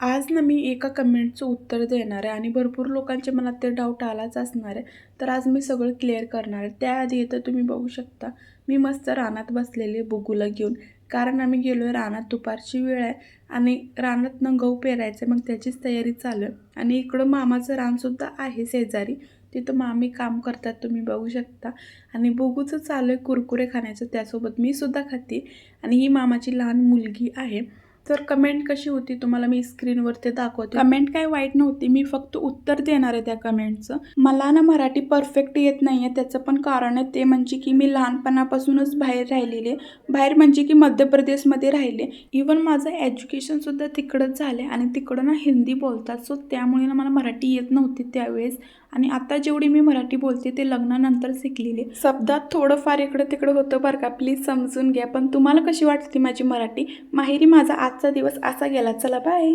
आज ना मी एका कमेंटचं उत्तर देणार आहे आणि भरपूर लोकांच्या मनात ते डाऊट आलाच असणार आहे. तर आज मी सगळं क्लिअर करणार आहे. त्याआधी इथं तुम्ही बघू शकता, मी मस्त रानात बसलेली आहे बुगूला घेऊन. कारण आम्ही गेलो आहे रानात, दुपारची वेळ आहे आणि रानातनं गहू पेरायचं, मग त्याचीच तयारी चालू आहे. आणि इकडं मामाचं रानसुद्धा आहे शेजारी, तिथं मामी काम करतात तुम्ही बघू शकता. आणि बुगूचं चालू आहे कुरकुरे खाण्याचं, त्यासोबत मी सुद्धा खाते. आणि ही मामाची लहान मुलगी आहे. तर कमेंट कशी होती तुम्हाला मी स्क्रीनवरती दाखवते. कमेंट काय वाईट नव्हती, मी फक्त उत्तर देणार आहे त्या कमेंटचं. मला ना मराठी परफेक्ट येत नाही आहे, त्याचं पण कारण आहे ते म्हणजे की मी लहानपणापासूनच बाहेर राहिलेले. बाहेर म्हणजे की मध्य प्रदेशमध्ये राहिले. इवन माझं एज्युकेशनसुद्धा तिकडंच झालं आहे आणि तिकडं ना हिंदी बोलतात. सो त्यामुळे ना मला मराठी येत नव्हती त्यावेळेस. आणि आता जेवढी मी मराठी बोलते ते लग्नानंतर शिकलेली. शब्दात थोडंफार इकडं तिकडं होतं बरं का, प्लीज समजून घ्या. पण तुम्हाला कशी वाटते माझी मराठी? माहेरी माझा आजचा दिवस असा गेला. चला बाय.